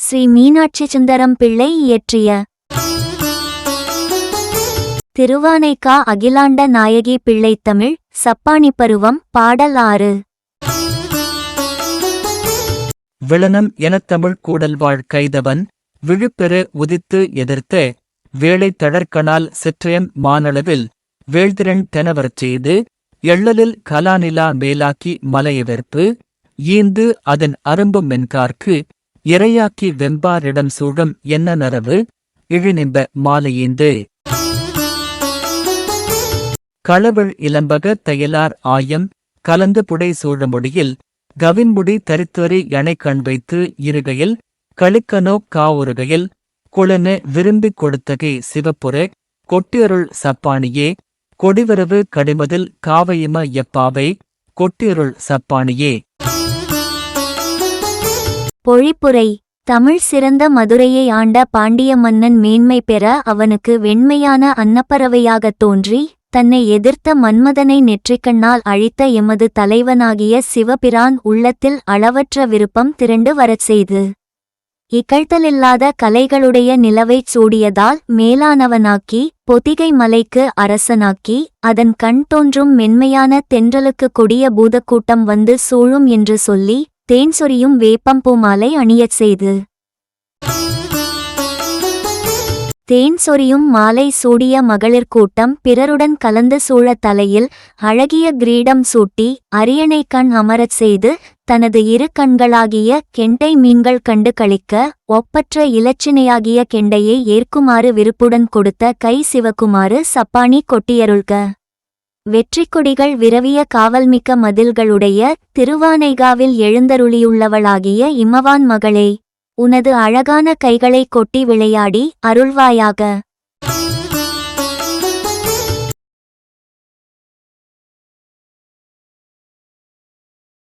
ஸ்ரீ மீனாட்சி சுந்தரம் பிள்ளை இயற்றிய திருவானைக்கா அகிலாண்ட நாயகி பிள்ளை தமிழ் சப்பானி பருவம் பாடல் 6. விளனம் எனத்தமிழ் கூடல்வாழ் கைதவன் விழுப்பெரு உதித்து எதிர்த்த வேளை தழற்கணால் சிற்றயம் மானளவில் வேள்திறன் தெனவரச் செய்து எள்ளலில் கலாநிலா மேலாக்கி மலையவெற்பு ஈந்து அதன் அரும்பு மென்கார்க்கு இரையாக்கி வெம்பாரிடம் சூழும் என்ன நரவு இழிநிம்ப மாலையீந்து களவிழ் இளம்பக தையலார் ஆயம் கலந்து புடை சூழமுடியில் கவின்முடி தரித்துவரி எனை கண் வைத்து இருகையில் களிக்கனோ காவுருகையில் குளன விரும்பிக் கொடுத்தகை சிவப்புற கொட்டியருள் சப்பானியே கொடிவரவு கடிமதில் காவையும எப்பாவை கொட்டியருள் சப்பானியே. பொழிப்புரை. தமிழ் சிறந்த மதுரையை ஆண்ட பாண்டிய மன்னன் மேன்மை பெற அவனுக்கு வெண்மையான அன்னப்பறவையாகத் தோன்றி தன்னை எதிர்த்த மன்மதனை நெற்றிக்கண்ணால் அழித்த எமது தலைவனாகிய சிவபிரான் உள்ளத்தில் அளவற்ற விருப்பம் திரண்டு வரச் செய்து இகழ்த்தலில்லாத கலைகளுடைய நிலவைச் சூடியதால் மேலானவனாக்கி பொதிகை மலைக்கு அரசனாக்கி அதன் கண் தோன்றும் மென்மையான தென்றலுக்கு கொடிய பூதக்கூட்டம் வந்து சூழும் என்று சொல்லி தேன் சொரியும் வேப்பம்பூமாலை அணியச் செய்து தேன் சொரியும் மாலை சூடிய மகளிர் கூட்டம் பிறருடன் கலந்து சூழ தலையில் அழகிய கிரீடம் சூட்டி அரியணை கண் அமரச் செய்து தனது இரு கண்களாகிய கெண்டை மீன்கள் கண்டு களிக்க ஒப்பற்ற இலச்சினையாகிய கெண்டையை ஏற்குமாறு விருப்புடன் கொடுத்த கை சிவகுமாறு சப்பானி கொட்டியருள்க. வெற்றிக்கொடிகள் விரவிய காவல்மிக்க மதில்களுடைய திருவானைகாவில் எழுந்தருளியுள்ளவளாகிய இமவான் மகளே, உனது அழகான கைகளை கொட்டி விளையாடி அருள்வாயாக.